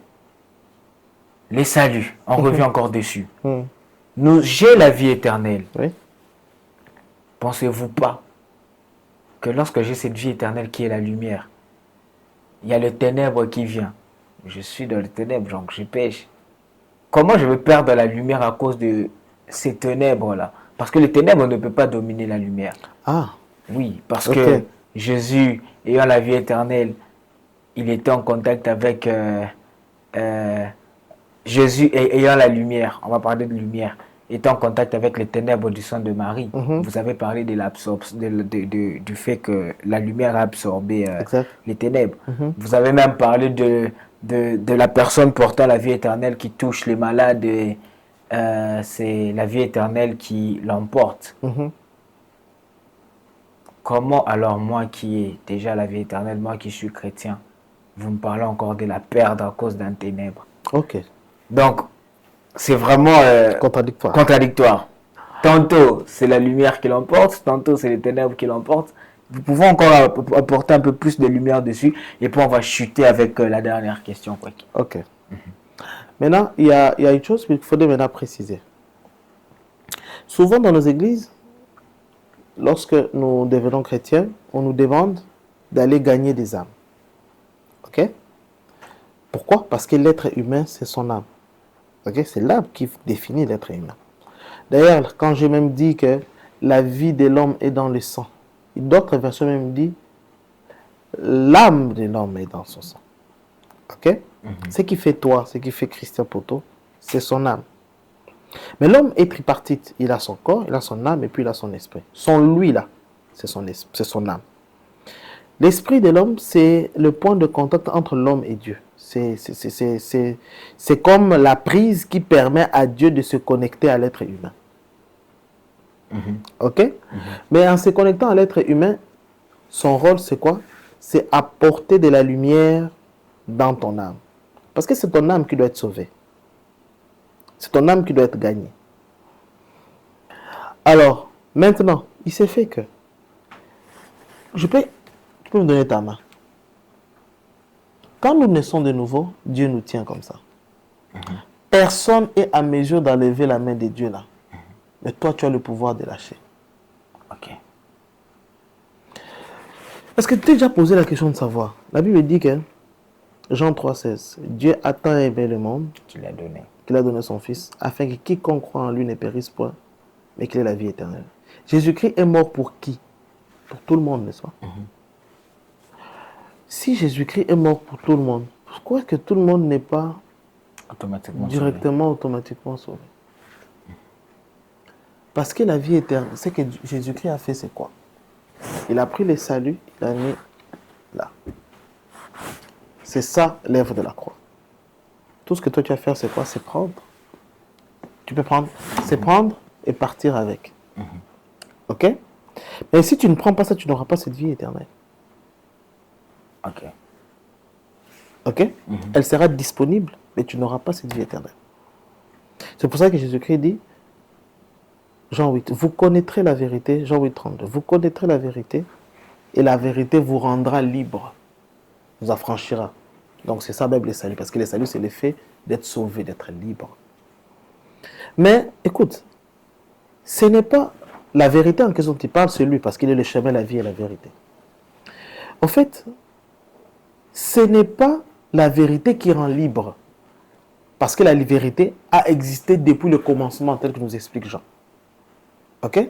Les saluts, on revient encore dessus. J'ai la vie éternelle. Oui. Pensez-vous pas que lorsque j'ai cette vie éternelle qui est la lumière, il y a le ténèbre qui vient. Je suis dans le ténèbre, donc je pêche. Comment je vais perdre la lumière à cause de ces ténèbres-là? Parce que le ténèbre ne peut pas dominer la lumière. Ah. Oui, parce que Jésus, ayant la vie éternelle, il était en contact avec Jésus ayant la lumière. On va parler de lumière. Était en contact avec les ténèbres du sang de Marie. Vous avez parlé de du fait que la lumière a absorbé les ténèbres. Vous avez même parlé de la personne portant la vie éternelle qui touche les malades et c'est la vie éternelle qui l'emporte. Comment alors moi qui ai déjà la vie éternelle, moi qui suis chrétien, vous me parlez encore de la perdre à cause d'un ténèbre? Ok. Donc, c'est vraiment contradictoire. Tantôt, c'est la lumière qui l'emporte, tantôt, c'est les ténèbres qui l'emportent. Vous pouvez encore apporter un peu plus de lumière dessus et puis on va chuter avec la dernière question. Ok. Maintenant, il y a une chose qu'il faudrait maintenant préciser. Souvent dans nos églises, lorsque nous devenons chrétiens, on nous demande d'aller gagner des âmes. Ok? Pourquoi? Parce que l'être humain, c'est son âme. Okay? C'est l'âme qui définit l'être humain. D'ailleurs, quand j'ai même dit que la vie de l'homme est dans le sang, d'autres versions même disent l'âme de l'homme est dans son sang. Ok? Ce qui fait toi, ce qui fait Christian Poto, c'est son âme. Mais l'homme est tripartite. Il a son corps, il a son âme et puis il a son esprit. Son lui là, c'est son âme. L'esprit de l'homme, c'est le point de contact entre l'homme et Dieu. C'est comme la prise qui permet à Dieu de se connecter à l'être humain. Ok? Mais en se connectant à l'être humain, son rôle c'est quoi? C'est apporter de la lumière dans ton âme. Parce que c'est ton âme qui doit être sauvée. C'est ton âme qui doit être gagnée. Alors, maintenant, il s'est fait que... Tu peux me donner ta main. Quand nous naissons de nouveau, Dieu nous tient comme ça. Personne n'est à mesure d'enlever la main de Dieu là. Mais toi, tu as le pouvoir de lâcher. Ok. Est-ce que tu t'es déjà posé la question de savoir? La Bible dit que, Jean 3,16, Dieu a tant aimé le monde qu'il a donné son Fils, afin que quiconque croit en lui ne périsse point, mais qu'il ait la vie éternelle. Jésus-Christ est mort pour qui? Pour tout le monde, n'est-ce pas? Si Jésus-Christ est mort pour tout le monde, pourquoi est-ce que tout le monde n'est pas automatiquement sauvé? Parce que la vie éternelle, ce que Jésus-Christ a fait, c'est quoi? Il a pris le salut, il l'a mis là. C'est ça l'œuvre de la croix. Tout ce que toi tu vas faire, c'est quoi? C'est prendre. Tu peux prendre. C'est prendre et partir avec. Ok? Mais si tu ne prends pas ça, tu n'auras pas cette vie éternelle. Ok. Ok? Elle sera disponible, mais tu n'auras pas cette vie éternelle. C'est pour ça que Jésus-Christ dit, Jean 8, vous connaîtrez la vérité, Jean 8, 32, vous connaîtrez la vérité et la vérité vous rendra libre, vous affranchira. Donc c'est ça même le salut, parce que le salut c'est le fait d'être sauvé, d'être libre. Mais écoute, ce n'est pas la vérité en question dont il parle, c'est lui, parce qu'il est le chemin, la vie et la vérité. En fait, ce n'est pas la vérité qui rend libre, parce que la vérité a existé depuis le commencement, tel que nous explique Jean. Ok?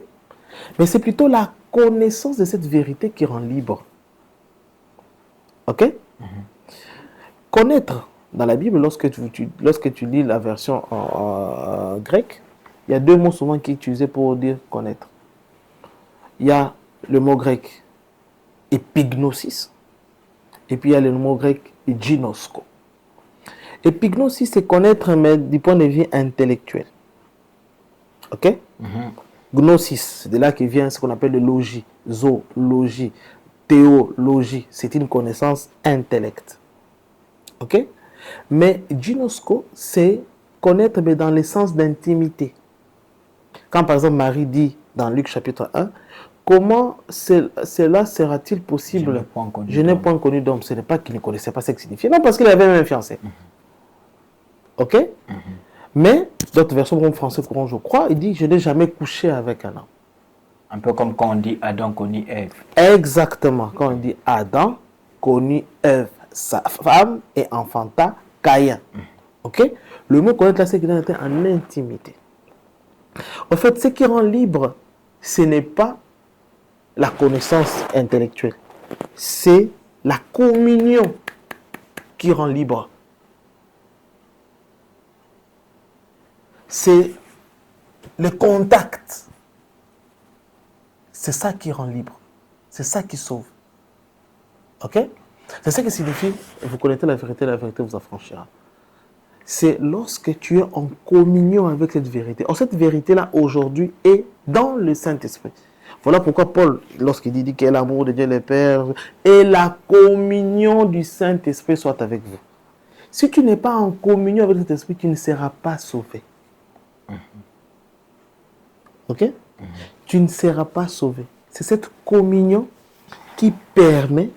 Mais c'est plutôt la connaissance de cette vérité qui rend libre. Ok? Connaître, dans la Bible, lorsque tu lis la version en grec, il y a deux mots souvent qui sont utilisés pour dire connaître. Il y a le mot grec epignosis, et puis il y a le mot grec ginosko. Epignosis, c'est connaître, mais du point de vue intellectuel. Ok? Gnosis, c'est de là que vient ce qu'on appelle le logis, zoologie, théologie. C'est une connaissance intellect. Ok? Mais ginosko, c'est connaître, mais dans le sens d'intimité. Quand par exemple Marie dit dans Luc chapitre 1, comment cela sera-t-il possible? Je n'ai point connu d'homme. Ce n'est pas qu'il ne connaissait pas ce que signifiait. Non, parce qu'il avait même un fiancé. Ok? Mais, d'autres versions comme français courant, je crois, il dit, je n'ai jamais couché avec un homme. Un peu comme quand on dit Adam connut Ève. Exactement. Quand on dit Adam connut Ève, sa femme, et enfanta Caïn. Ok? Le mot connaître là, c'est qu'il était en intimité. En fait, ce qui rend libre, ce n'est pas la connaissance intellectuelle. C'est la communion qui rend libre. C'est le contact. C'est ça qui rend libre. C'est ça qui sauve. Ok? C'est ça qui signifie, vous connaissez la vérité vous affranchira. C'est lorsque tu es en communion avec cette vérité. Or, cette vérité-là, aujourd'hui, est dans le Saint-Esprit. Voilà pourquoi Paul, lorsqu'il dit que l'amour de Dieu le Père et la communion du Saint-Esprit soit avec vous. Si tu n'es pas en communion avec cet esprit, tu ne seras pas sauvé. Ok? Tu ne seras pas sauvé. C'est cette communion qui permet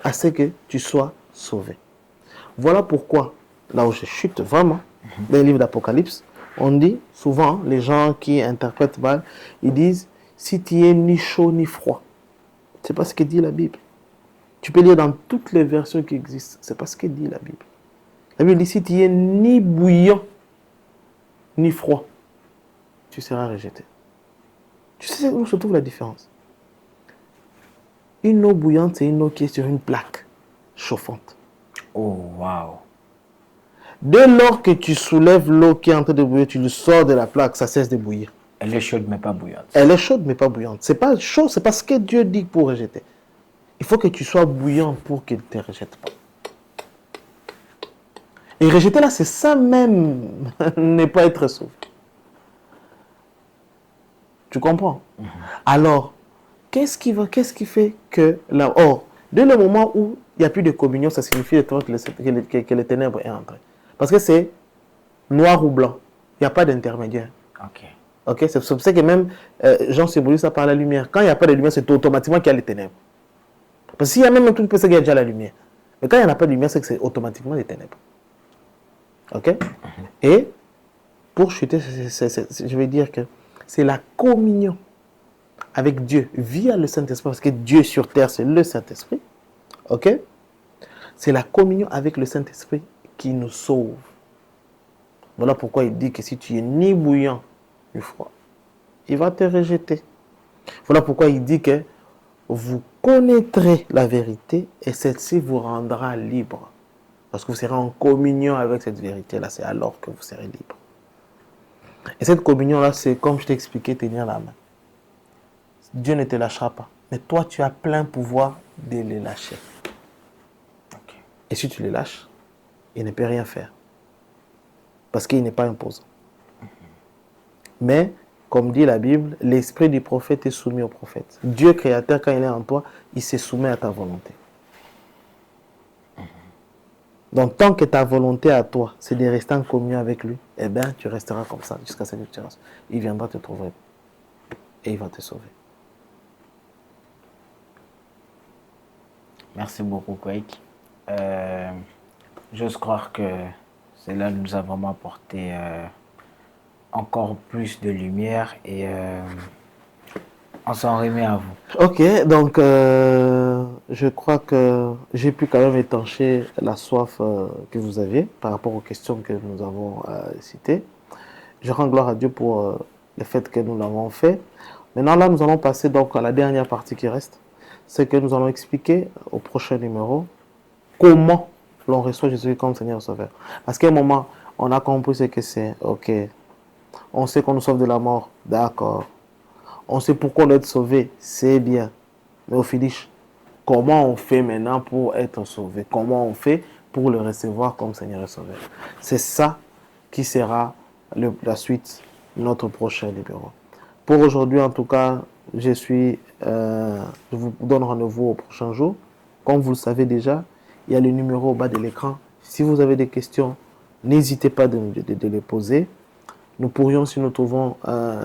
à ce que tu sois sauvé. Voilà pourquoi, là où je chute vraiment, dans les livres d'Apocalypse, on dit souvent, les gens qui interprètent mal, ils disent, si tu es ni chaud ni froid. C'est pas ce que dit la Bible. Tu peux lire dans toutes les versions qui existent. C'est pas ce que dit la Bible. La Bible dit, si tu es ni bouillant ni froid, tu seras rejeté. Tu sais où se trouve la différence? Une eau bouillante, c'est une eau qui est sur une plaque chauffante. Oh, waouh! Dès lors que tu soulèves l'eau qui est en train de bouillir, tu le sors de la plaque, ça cesse de bouillir. Elle est chaude mais pas bouillante. Elle est chaude mais pas bouillante. C'est pas chaud, c'est pas ce que Dieu dit pour rejeter. Il faut que tu sois bouillant pour qu'il ne te rejette pas. Et rejeter là, c'est ça même, ne pas être sauvé. Tu comprends? Alors, qu'est-ce qui fait que là, or, dès le moment où il n'y a plus de communion, ça signifie que les ténèbres est entré. Parce que c'est noir ou blanc. Il n'y a pas d'intermédiaire. Ok, c'est pour ça que même Jean symbolise ça par la lumière. Quand il n'y a pas de lumière, c'est automatiquement qu'il y a les ténèbres. Parce que s'il y a même un truc, c'est qu'il y a déjà la lumière. Mais quand il n'y en a pas de lumière, c'est que c'est automatiquement les ténèbres. Ok? Et pour chuter, je vais dire que c'est la communion avec Dieu via le Saint-Esprit, parce que Dieu sur terre, c'est le Saint-Esprit. Ok? C'est la communion avec le Saint-Esprit qui nous sauve. Voilà pourquoi il dit que si tu es ni bouillant ni froid, il va te rejeter. Voilà pourquoi il dit que vous connaîtrez la vérité et celle-ci vous rendra libre. Parce que vous serez en communion avec cette vérité-là, c'est alors que vous serez libre. Et cette communion-là, c'est comme je t'ai expliqué, tenir la main. Dieu ne te lâchera pas. Mais toi, tu as plein pouvoir de les lâcher. Et si tu les lâches, il ne peut rien faire. Parce qu'il n'est pas imposant. Mais, comme dit la Bible, l'esprit du prophète est soumis au prophète. Dieu créateur, quand il est en toi, il se soumet à ta volonté. Donc, tant que ta volonté à toi, c'est de rester en communion avec lui, eh bien, tu resteras comme ça jusqu'à cette expérience. Il viendra te trouver. et il va te sauver. Merci beaucoup, Kwek. J'ose croire que cela nous a vraiment apporté encore plus de lumière et on s'en remet à vous. Ok, donc je crois que j'ai pu quand même étancher la soif que vous aviez par rapport aux questions que nous avons citées. Je rends gloire à Dieu pour le fait que nous l'avons fait. Maintenant, là, nous allons passer donc à la dernière partie qui reste. C'est que nous allons expliquer au prochain numéro comment l'on reçoit Jésus comme Seigneur et Sauveur. Parce qu'à un moment, on a compris ce que c'est. Ok, on sait qu'on nous sauve de la mort. D'accord. On sait pourquoi on doit être sauvé. C'est bien. Mais au finish, comment on fait maintenant pour être sauvé? Comment on fait pour le recevoir comme Seigneur et Sauveur? C'est ça qui sera la suite de notre prochain numéro. Pour aujourd'hui, en tout cas, je vous donne rendez-vous au prochain jour. Comme vous le savez déjà, il y a le numéro au bas de l'écran. Si vous avez des questions, n'hésitez pas de les poser. Nous pourrions, si nous trouvons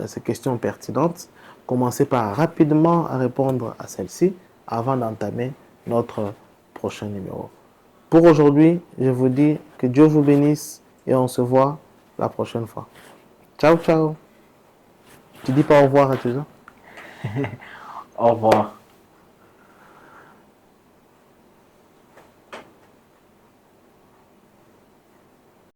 ces questions pertinentes, commencer par rapidement à répondre à celles-ci avant d'entamer notre prochain numéro. Pour aujourd'hui, je vous dis que Dieu vous bénisse et on se voit la prochaine fois. Ciao, ciao. Tu dis pas au revoir à tes gens? Au revoir.